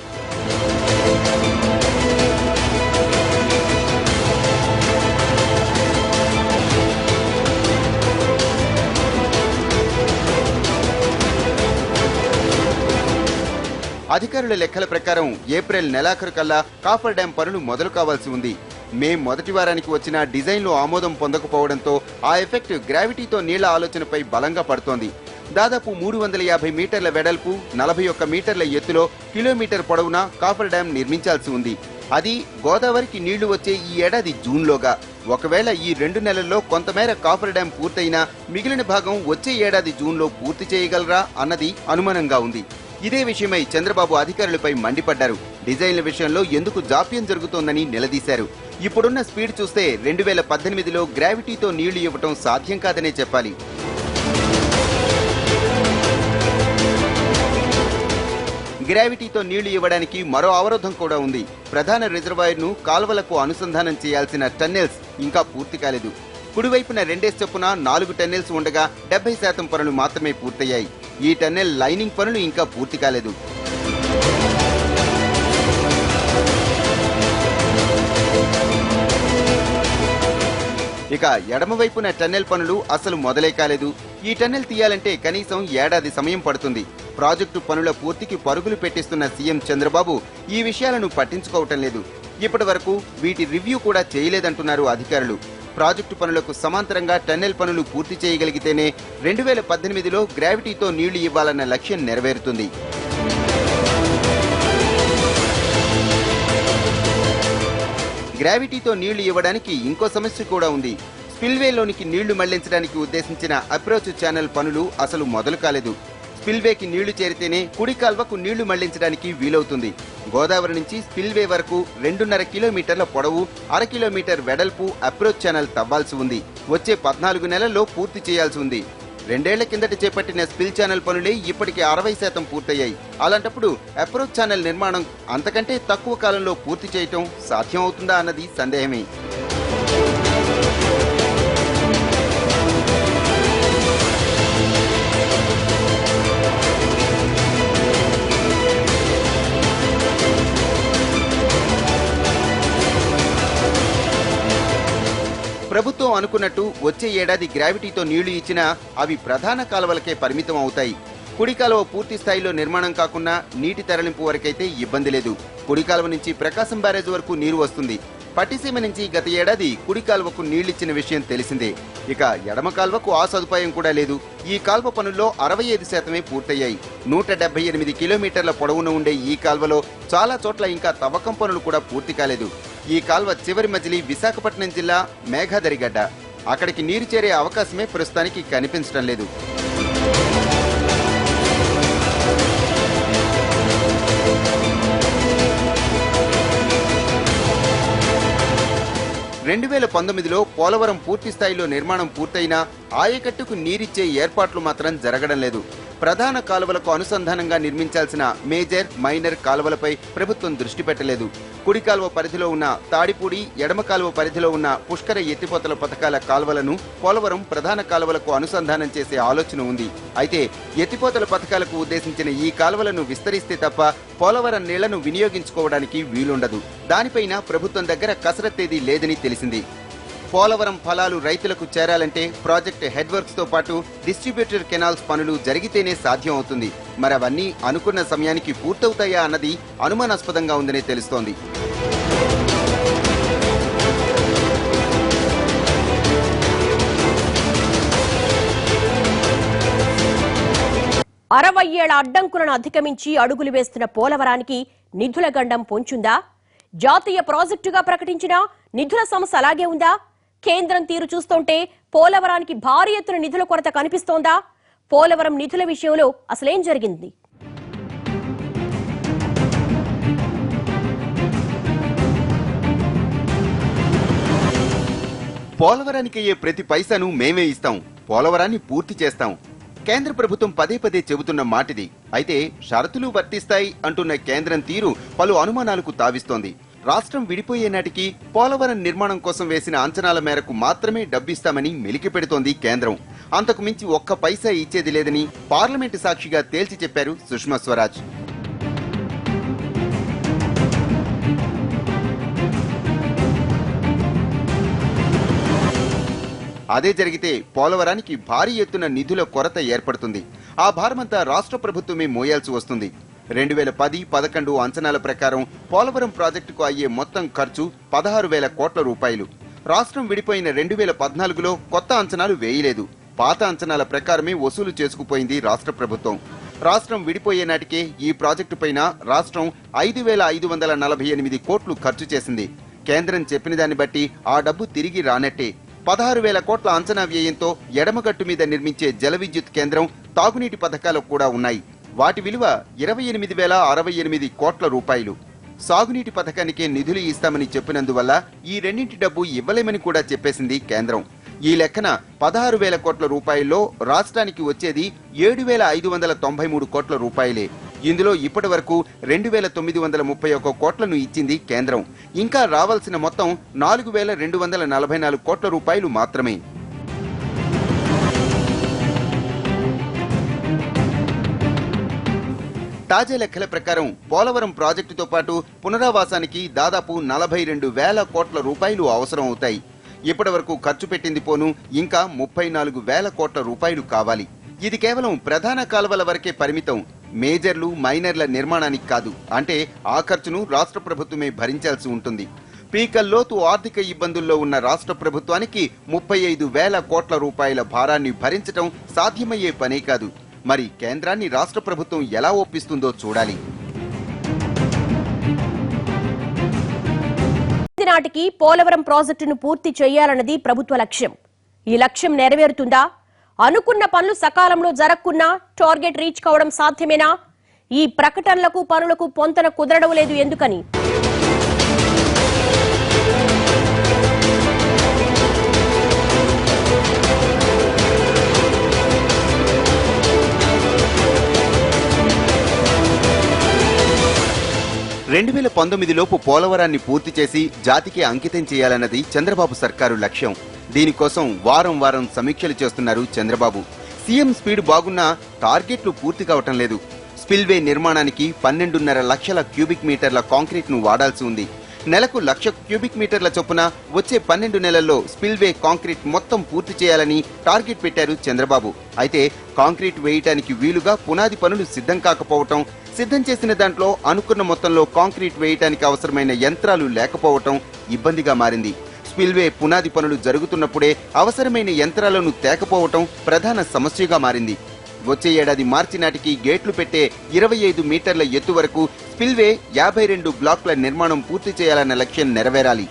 అధికారుల లెక్కల ప్రకారం ఏప్రిల్ నెలాఖరు కల్లా కాఫర్ డ్యాం పనులు మొదలు కావాల్సి ఉంది. మే మొదటి వారానికి వచ్చిన డిజైన్లు ఆమోదం పొందకపోవడంతో ఆ ఎఫెక్ట్ గ్రావిటీతో నీళ్ల ఆలోచనపై బలంగా పడుతోంది. దాదాపు 350 మీటర్ల వెడల్పు, 41 మీటర్ల ఎత్తులో కిలోమీటర్ పొడవునా కాఫర్ డ్యాం నిర్మించాల్సి ఉంది. అది గోదావరికి నీళ్లు వచ్చే ఈ ఏడాది జూన్లోగా. ఒకవేళ ఈ 2 నెలల్లో కొంతమేర కాఫర్ డ్యాం పూర్తయినా మిగిలిన భాగం వచ్చే ఏడాది జూన్లో పూర్తి చేయగలరా అన్నది అనుమానంగా ఉంది. ఇదే విషయమై చంద్రబాబు అధికారులపై మండిపడ్డారు. డిజైన్ల విషయంలో ఎందుకు జాప్యం జరుగుతోందని నిలదీశారు. ఇప్పుడున్న స్పీడ్ చూస్తే 2018లో గ్రావిటీతో నీళ్లు ఇవ్వటం సాధ్యం కాదనే చెప్పాలి. గ్రావిటీతో నీళ్లు ఇవ్వడానికి మరో అవరోధం కూడా ఉంది. ప్రధాన రిజర్వాయర్ ను కాల్వలకు అనుసంధానం చేయాల్సిన టన్నెల్స్ ఇంకా పూర్తి కాలేదు. కుడివైపున 2 చొప్పున 4 టన్నెల్స్ ఉండగా 70% పనులు మాత్రమే పూర్తయ్యాయి. ఈ టన్నెల్ లైనింగ్ పనులు ఇంకా పూర్తి కాలేదు. ఇక ఎడమవైపున టన్నెల్ పనులు అసలు మొదలే కాలేదు. ఈ టన్నెల్ తీయాలంటే కనీసం ఏడాది సమయం పడుతుంది. ప్రాజెక్టు పనుల పూర్తికి పరుగులు పెట్టిస్తున్న సీఎం చంద్రబాబు ఈ విషయాలను పట్టించుకోవటం లేదు. ఇప్పటి వరకు వీటి రివ్యూ కూడా చేయలేదంటున్నారు అధికారులు. ప్రాజెక్టు పనులకు సమాంతరంగా టన్నెల్ పనులు పూర్తి చేయగలిగితేనే 2018లో గ్రావిటీతో నీళ్లు ఇవ్వాలన్న లక్ష్యం నెరవేరుతుంది. గ్రావిటీతో నీళ్లు ఇవ్వడానికి ఇంకో సమస్య కూడా ఉంది. స్పిల్వేలోనికి నీళ్లు మళ్లించడానికి ఉద్దేశించిన అప్రోచ్ ఛానల్ పనులు అసలు మొదలు కాలేదు. స్పిల్వేకి నీళ్లు చేరితేనే కుడి కాల్వకు నీళ్లు మళ్లించడానికి వీలవుతుంది. గోదావరి నుంచి స్పిల్వే వరకు 2.5 కిలోమీటర్ల పొడవు, 1/2 కిలోమీటర్ వెడల్పు అప్రోచ్ ఛానల్ తవ్వాల్సి ఉంది. వచ్చే 14 నెలల్లో పూర్తి చేయాల్సి ఉంది. 2 ఏళ్ల కిందట చేపట్టిన స్పిల్ ఛానల్ పనులే ఇప్పటికే 60% పూర్తయ్యాయి. అలాంటప్పుడు అప్రోచ్ ఛానల్ నిర్మాణం అంతకంటే తక్కువ కాలంలో పూర్తి చేయటం సాధ్యం అవుతుందా అన్నది సందేహమే. ప్రభుత్వం అనుకున్నట్టు వచ్చే ఏడాది గ్రావిటీతో నీళ్లు ఇచ్చినా అవి ప్రధాన కాలువలకే పరిమితం అవుతాయి. కుడి కాలువ పూర్తి స్థాయిలో నిర్మాణం కాకుండా నీటి తరలింపు వరకైతే ఇబ్బంది లేదు. కుడి కాలువ నుంచి ప్రకాశం బ్యారేజ్ వరకు నీరు వస్తుంది. పట్టిసీమ నుంచి గత ఏడాది కుడి కాలువకు నీళ్లిచ్చిన విషయం తెలిసిందే. ఇక ఎడమ కాల్వకు ఆ సదుపాయం కూడా లేదు. ఈ కాల్వ పనుల్లో 65% పూర్తయ్యాయి. 178 కిలోమీటర్ల పొడవున ఉండే ఈ కాల్వలో చాలా చోట్ల ఇంకా తవ్వకం పనులు కూడా పూర్తి కాలేదు. ఈ కాల్వ చివరి మజిలీ విశాఖపట్నం జిల్లా మేఘాదరిగడ్డ. అక్కడికి నీరు చేరే అవకాశమే ప్రస్తుతానికి కనిపించడం లేదు. రెండు 2019లో పోలవరం పూర్తి స్థాయిలో నిర్మాణం పూర్తయినా ఆయకట్టుకు నీరిచ్చే ఏర్పాట్లు మాత్రం జరగడం లేదు. ప్రధాన కాలువలకు అనుసంధానంగా నిర్మించాల్సిన మేజర్, మైనర్ కాలువలపై ప్రభుత్వం దృష్టి పెట్టలేదు. కుడి కాలువ పరిధిలో ఉన్న తాడిపూడి, ఎడమ కాలువ పరిధిలో ఉన్న పుష్కర ఎత్తిపోతల పథకాల కాలువలను పోలవరం ప్రధాన కాలువలకు అనుసంధానం చేసే ఆలోచన ఉంది. అయితే ఎత్తిపోతల పథకాలకు ఉద్దేశించిన ఈ కాలువలను విస్తరిస్తే తప్ప పోలవరం నీళ్లను వినియోగించుకోవడానికి వీలుండదు. దానిపైన ప్రభుత్వం దగ్గర కసరత్తేదీ లేదని తెలిసింది. పోలవరం ఫలాలు రైతులకు చేరాలంటే ప్రాజెక్ట్ హెడ్ వర్క్స్ తో పాటు డిస్ట్రిబ్యూటర్ కెనాల్స్ పనులు జరిగితేనే సాధ్యం అవుతుంది. మరి అవన్నీ అనుకున్న సమయానికి పూర్తవుతాయా అన్నది అనుమానాస్పదంగా ఉందనే తెలుస్తోంది. అరవై ఏళ్ల అడ్డంకులను అధిగమించి అడుగులు వేస్తున్న పోలవరానికి నిధుల గండం పొంచుందా? జాతీయ ప్రాజెక్టుగా ప్రకటించిన నిధుల సమస్య అలాగే ఉందా? కేంద్రం తీరు చూస్తుంటే పోలవరానికి భారీ ఎత్తున నిధుల కొరత కనిపిస్తోందా? పోలవరం నిధుల విషయంలో అసలేం జరిగింది? పోలవరానికి అయ్యే ప్రతి పైసాను మేమే ఇస్తాం, పోలవరాన్ని పూర్తి చేస్తాం. కేంద్ర ప్రభుత్వం పదే పదే చెబుతున్న మాటిది. అయితే షరతులు వర్తిస్తాయి అంటున్న కేంద్రం తీరు పలు అనుమానాలకు తావిస్తోంది. రాష్ట్రం విడిపోయే నాటికి పోలవరం నిర్మాణం కోసం వేసిన అంచనాల మేరకు మాత్రమే డబ్బిస్తామని మెలికి పెడుతోంది కేంద్రం. అంతకు మించి ఒక్క పైసా ఇచ్చేది లేదని పార్లమెంటు సాక్షిగా తేల్చి చెప్పారు సుష్మా స్వరాజ్. అదే జరిగితే పోలవరానికి భారీ ఎత్తున నిధుల కొరత ఏర్పడుతుంది. ఆ భారమంతా రాష్ట్ర ప్రభుత్వమే మోయాల్సి వస్తుంది. 2010-11 అంచనాల ప్రకారం పోలవరం ప్రాజెక్టుకు అయ్యే మొత్తం ఖర్చు 16,000 కోట్ల రూపాయలు. రాష్ట్రం విడిపోయిన 2014లో కొత్త అంచనాలు వేయలేదు. పాత అంచనాల ప్రకారమే వసూలు చేసుకుపోయింది రాష్ట్ర ప్రభుత్వం. రాష్ట్రం విడిపోయే నాటికే ఈ ప్రాజెక్టు పైన రాష్ట్రం 5,548 కోట్లు ఖర్చు చేసింది. కేంద్రం చెప్పిన దాన్ని బట్టి ఆ డబ్బు తిరిగి రానట్టే. 16,000 కోట్ల అంచనా వ్యయంతో ఎడమగట్టు మీద నిర్మించే జల విద్యుత్ కేంద్రం, తాగునీటి పథకాలు కూడా ఉన్నాయి. వాటి విలువ 28,068 కోట్ల రూపాయలు. సాగునీటి పథకానికే నిధులు ఇస్తామని చెప్పినందువల్ల ఈ రెండింటి డబ్బు ఇవ్వలేమని కూడా చెప్పేసింది కేంద్రం. ఈ లెక్కన 16,000 కోట్ల రూపాయల్లో రాష్ట్రానికి వచ్చేది 7,593 కోట్ల రూపాయలే. ఇందులో ఇప్పటి వరకు 2,931 కోట్లను ఇచ్చింది కేంద్రం. ఇంకా రావాల్సిన మొత్తం 4,244 కోట్ల రూపాయలు మాత్రమే. తాజా లెక్కల ప్రకారం పోలవరం ప్రాజెక్టుతో పాటు పునరావాసానికి దాదాపు 42,000 కోట్ల రూపాయలు అవసరం అవుతాయి. ఇప్పటి వరకు ఖర్చు పెట్టింది పోను ఇంకా 34,000 కోట్ల రూపాయలు కావాలి. ఇది కేవలం ప్రధాన కాలువల వరకే పరిమితం. మేజర్లు మైనర్ల నిర్మాణానికి కాదు. అంటే ఆ ఖర్చును రాష్ట్ర ప్రభుత్వమే భరించాల్సి ఉంటుంది. పీకల్లోతు ఆర్థిక ఇబ్బందుల్లో ఉన్న రాష్ట్ర ప్రభుత్వానికి 35,000 కోట్ల రూపాయల భారాన్ని భరించడం సాధ్యమయ్యే పనే కాదు. మరి కేంద్రాన్ని రాష్ట్ర ప్రభుత్వం ఎలా ఒప్పిస్తుందో చూడాలి. నాటికి పోలవరం ప్రాజెక్టును పూర్తి చేయాలన్నది ప్రభుత్వ లక్ష్యం. ఈ లక్ష్యం నెరవేరుతుందా? అనుకున్న పనులు సకాలంలో జరగకున్నా టార్గెట్ రీచ్ కావడం సాధ్యమేనా? ఈ ప్రకటనలకు పనులకు పొంతన కుదరడం లేదు ఎందుకని? లోపు పోలవరాన్ని పూర్తి చేసి జాతికి అంకితం చేయాలన్నది చంద్రబాబు సర్కారు లక్ష్యం. దీనికోసం వారం వారం సమీక్షలు చేస్తున్నారు చంద్రబాబు. సీఎం స్పీడ్ బాగున్నా టార్గెట్లు పూర్తి కావటం లేదు. స్పిల్వే నిర్మాణానికి 12.5 లక్షల క్యూబిక్ మీటర్ల కాంక్రీట్ ను వాడాల్సి ఉంది. నెలకు 1,00,000 క్యూబిక్ మీటర్ల చొప్పున వచ్చే 12 నెలల్లో స్పిల్వే కాంక్రీట్ మొత్తం పూర్తి చేయాలని టార్గెట్ పెట్టారు చంద్రబాబు. అయితే కాంక్రీట్ వేయటానికి వీలుగా పునాది పనులు సిద్ధం కాకపోవటం, సిద్ధం చేసిన దాంట్లో అనుకున్న మొత్తంలో కాంక్రీట్ వేయటానికి అవసరమైన యంత్రాలు లేకపోవటం ఇబ్బందిగా మారింది. స్పిల్వే పునాది పనులు జరుగుతున్నప్పుడే అవసరమైన యంత్రాలను తేకపోవటం ప్రధాన సమస్యగా మారింది. వచ్చే ఏడాది మార్చి నాటికి గేట్లు పెట్టే 25 మీటర్ల ఎత్తు వరకు స్పిల్వే 52 బ్లాక్ల నిర్మాణం పూర్తి చేయాలన్న లక్ష్యం నెరవేరాలి.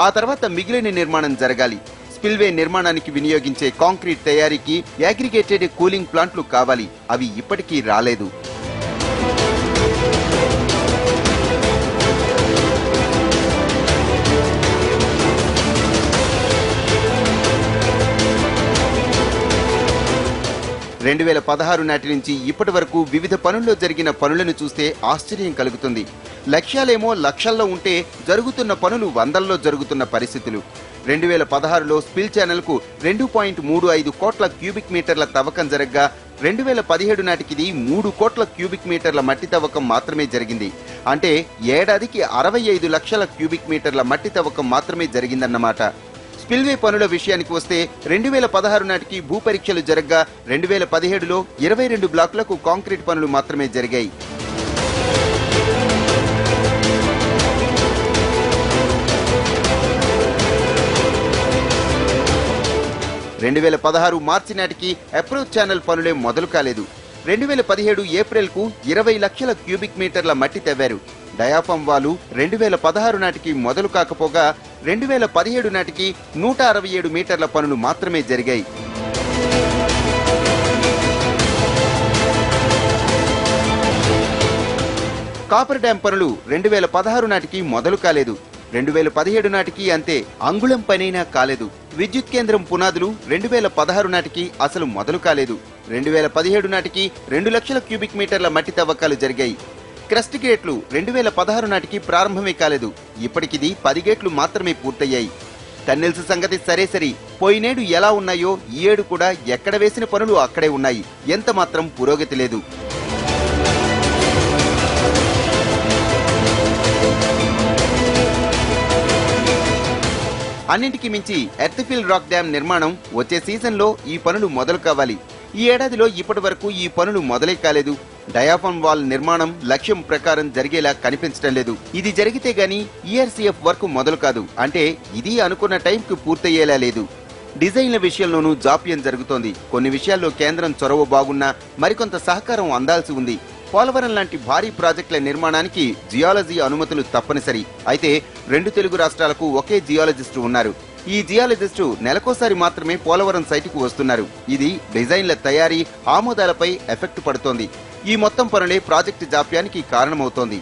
ఆ తర్వాత మిగిలిన నిర్మాణం జరగాలి. స్పిల్వే నిర్మాణానికి వినియోగించే కాంక్రీట్ తయారీకి అగ్రిగేటెడ్ కూలింగ్ ప్లాంట్లు కావాలి. అవి ఇప్పటికీ రాలేదు. నాటి నుంచి ఇప్పటి వరకు వివిధ పనుల్లో జరిగిన పనులను చూస్తే ఆశ్చర్యం కలుగుతుంది. లక్ష్యాలేమో లక్షల్లో ఉంటే జరుగుతున్న పనులు వందల్లో జరుగుతున్న పరిస్థితులు. 2016లో స్పిల్ ఛానల్ కు 2.35 కోట్ల క్యూబిక్ మీటర్ల తవ్వకం జరగ్గా 2017 నాటికిది 3 కోట్ల క్యూబిక్ మీటర్ల మట్టి తవ్వకం మాత్రమే జరిగింది. అంటే ఏడాదికి 65 లక్షల క్యూబిక్ మీటర్ల మట్టి తవ్వకం మాత్రమే జరిగిందన్నమాట. స్పిల్వే పనుల విషయానికి వస్తే 2016 నాటికి భూపరీక్షలు జరగ్గా 2017లో 22 బ్లాకులకు కాంక్రీట్ పనులు మాత్రమే జరిగాయి. మార్చి నాటికి అప్రోచ్ ఛానల్ పనులే మొదలు కాలేదు. 2017 ఏప్రిల్కు 20 లక్షల క్యూబిక్ మీటర్ల మట్టి తవ్వారు. డయాఫామ్ వాలు 2016 నాటికి మొదలు కాకపోగా 2017 నాటికి 167 మీటర్ల పనులు మాత్రమే జరిగాయి. కాపర్ డ్యాం పనులు 2016 నాటికి మొదలు కాలేదు. 2017 నాటికి అంతే, అంగుళం పనైనా కాలేదు. విద్యుత్ కేంద్రం పునాదులు 2016 నాటికి అసలు మొదలు కాలేదు. 2017 నాటికి 2 లక్షల క్యూబిక్ మీటర్ల మట్టి తవ్వకాలు జరిగాయి. క్రస్ట్ గేట్లు 2016 నాటికి ప్రారంభమే కాలేదు. ఇప్పటికిది 10 గేట్లు మాత్రమే పూర్తయ్యాయి. టన్నెల్స్ సంగతి సరే సరి, పోయినేడు ఎలా ఉన్నాయో ఈ ఏడు కూడా ఎక్కడ వేసిన పనులు అక్కడే ఉన్నాయి. ఎంత మాత్రం పురోగతి లేదు. అన్నింటికి మించి ఎర్త్ఫిల్ రాక్ డ్యాం నిర్మాణం వచ్చే సీజన్లో ఈ పనులు మొదలు కావాలి. ఈ ఏడాదిలో ఇప్పటి వరకు ఈ పనులు మొదలే కాలేదు. డయాఫామ్ వాల్ నిర్మాణం లక్ష్యం ప్రకారం జరిగేలా కనిపించడం లేదు. ఇది జరిగితే గానీ ఈఆర్సీఎఫ్ వర్క్ మొదలు కాదు. అంటే ఇది అనుకున్న టైంకు పూర్తయ్యేలా లేదు. డిజైన్ల విషయంలోనూ జాప్యం జరుగుతోంది. కొన్ని విషయాల్లో కేంద్రం చొరవ బాగున్నా మరికొంత సహకారం అందాల్సి ఉంది. పోలవరం లాంటి భారీ ప్రాజెక్టుల నిర్మాణానికి జియాలజీ అనుమతులు తప్పనిసరి. అయితే 2 తెలుగు రాష్ట్రాలకు ఒకే జియాలజిస్టు ఉన్నారు. ఈ జియాలజిస్టు నెలకోసారి మాత్రమే పోలవరం సైటుకు వస్తున్నారు. ఇది డిజైన్ల తయారీ, ఆమోదాలపై ఎఫెక్ట్ పడుతోంది. ఈ మొత్తం పనులే ప్రాజెక్టు జాప్యానికి కారణమవుతోంది.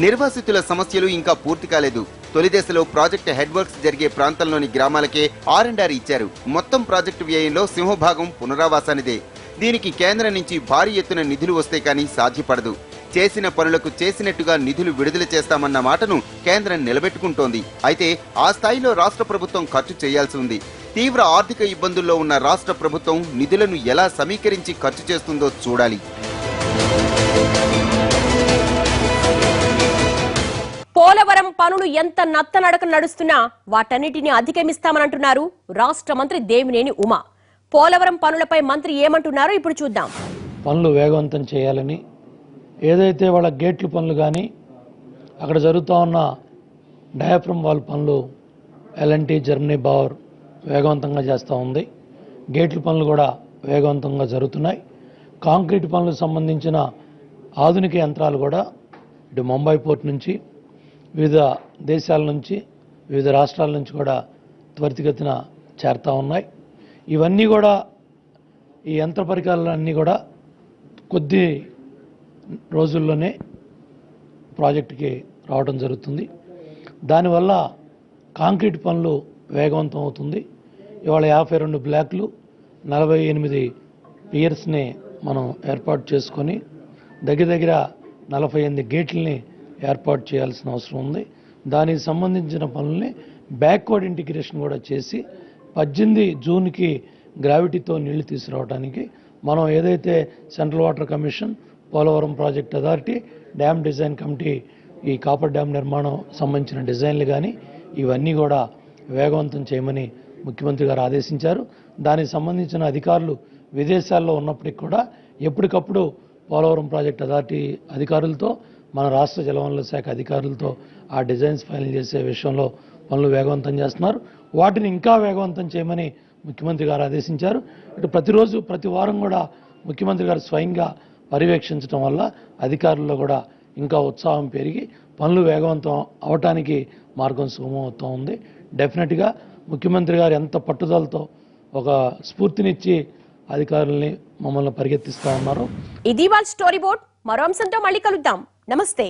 నిర్వాసితుల సమస్యలు ఇంకా పూర్తి కాలేదు. తొలి దశలో ప్రాజెక్టు హెడ్ వర్క్స్ జరిగే ప్రాంతంలోని గ్రామాలకే R&R ఇచ్చారు. మొత్తం ప్రాజెక్టు వ్యయంలో సింహభాగం పునరావాసానిదే. దీనికి కేంద్రం నుంచి భారీ ఎత్తున నిధులు వస్తే కానీ సాధ్యపడదు. చేసిన పనులకు చేసినట్టుగా నిధులు విడుదల చేస్తామన్న మాటను కేంద్రం నిలబెట్టుకుంటోంది. అయితే ఆ స్థాయిలో రాష్ట్ర ప్రభుత్వం ఖర్చు చేయాల్సి ఉంది. తీవ్ర ఆర్థిక ఇబ్బందుల్లో ఉన్న రాష్ట్ర ప్రభుత్వం నిధులను ఎలా సమీకరించి ఖర్చు చేస్తుందో చూడాలి. పోలవరం పనులు ఎంత నత్తనడక నడుస్తున్నా వాటన్నిటిని అధిగమిస్తామనంటున్నారు రాష్ట్ర మంత్రి దేవినేని ఉమ. పోలవరం పనులపై మంత్రి ఏమంటున్నారో ఇప్పుడు చూద్దాం. పనులు వేగవంతం చేయాలని, ఏదైతే వాళ్ళ గేట్లు పనులు కానీ అక్కడ జరుగుతూ ఉన్న డయాఫ్రమ్ వాల్ పనులు L&T జర్మనీ బవర్ వేగవంతంగా చేస్తూ ఉంది. గేట్ల పనులు కూడా వేగవంతంగా జరుగుతున్నాయి. కాంక్రీట్ పనులకు సంబంధించిన ఆధునిక యంత్రాలు కూడా ఇటు ముంబై పోర్ట్ నుంచి, వివిధ దేశాల నుంచి, వివిధ రాష్ట్రాల నుంచి కూడా త్వరితగతిన చేరుతూ ఉన్నాయి. ఇవన్నీ కూడా ఈ యంత్ర పరికరాలన్నీ కూడా కొద్ది రోజుల్లోనే ప్రాజెక్టుకి రావడం జరుగుతుంది. దానివల్ల కాంక్రీట్ పనులు వేగవంతం అవుతుంది. ఇవాళ 52 బ్లాక్లు 48 పియర్స్ని మనం ఏర్పాటు చేసుకొని దగ్గర 48 గేట్లని ఏర్పాటు చేయాల్సిన అవసరం ఉంది. దానికి సంబంధించిన పనుల్ని బ్యాక్వర్డ్ ఇంటిగ్రేషన్ కూడా చేసి 18 జూన్కి గ్రావిటీతో నీళ్లు తీసుకురావడానికి మనం ఏదైతే central water commission, Polavaram project authority, dam design committee ఈ కాపర్ డ్యామ్ నిర్మాణం సంబంధించిన డిజైన్లు కానీ ఇవన్నీ కూడా వేగవంతం చేయమని ముఖ్యమంత్రి గారు ఆదేశించారు. దానికి సంబంధించిన అధికారులు విదేశాల్లో ఉన్నప్పటికీ కూడా ఎప్పటికప్పుడు పోలవరం ప్రాజెక్ట్ అథారిటీ అధికారులతో, మన రాష్ట్ర జలవనరుల శాఖ అధికారులతో ఆ డిజైన్స్ ఫైనల్ చేసే విషయంలో పనులు వేగవంతం చేస్తున్నారు. వాటిని ఇంకా వేగవంతం చేయమని ముఖ్యమంత్రి గారు ఆదేశించారు. ఇటు ప్రతిరోజు ప్రతి వారం కూడా ముఖ్యమంత్రి గారు స్వయంగా పర్యవేక్షించడం వల్ల అధికారుల్లో కూడా ఇంకా ఉత్సాహం పెరిగి పనులు వేగవంతం అవటానికి మార్గం సుగమం అవుతూ ఉంది. డెఫినెట్గా ముఖ్యమంత్రి గారు ఎంత పట్టుదలతో ఒక స్ఫూర్తినిచ్చి అధికారుల్ని మమ్మల్ని పరిగెత్తిస్తూ ఉన్నారు. ఇది వాళ్ళ స్టోరీ బోర్డ్. మరో అంశంతో మళ్ళీ కలుద్దాం. నమస్తే.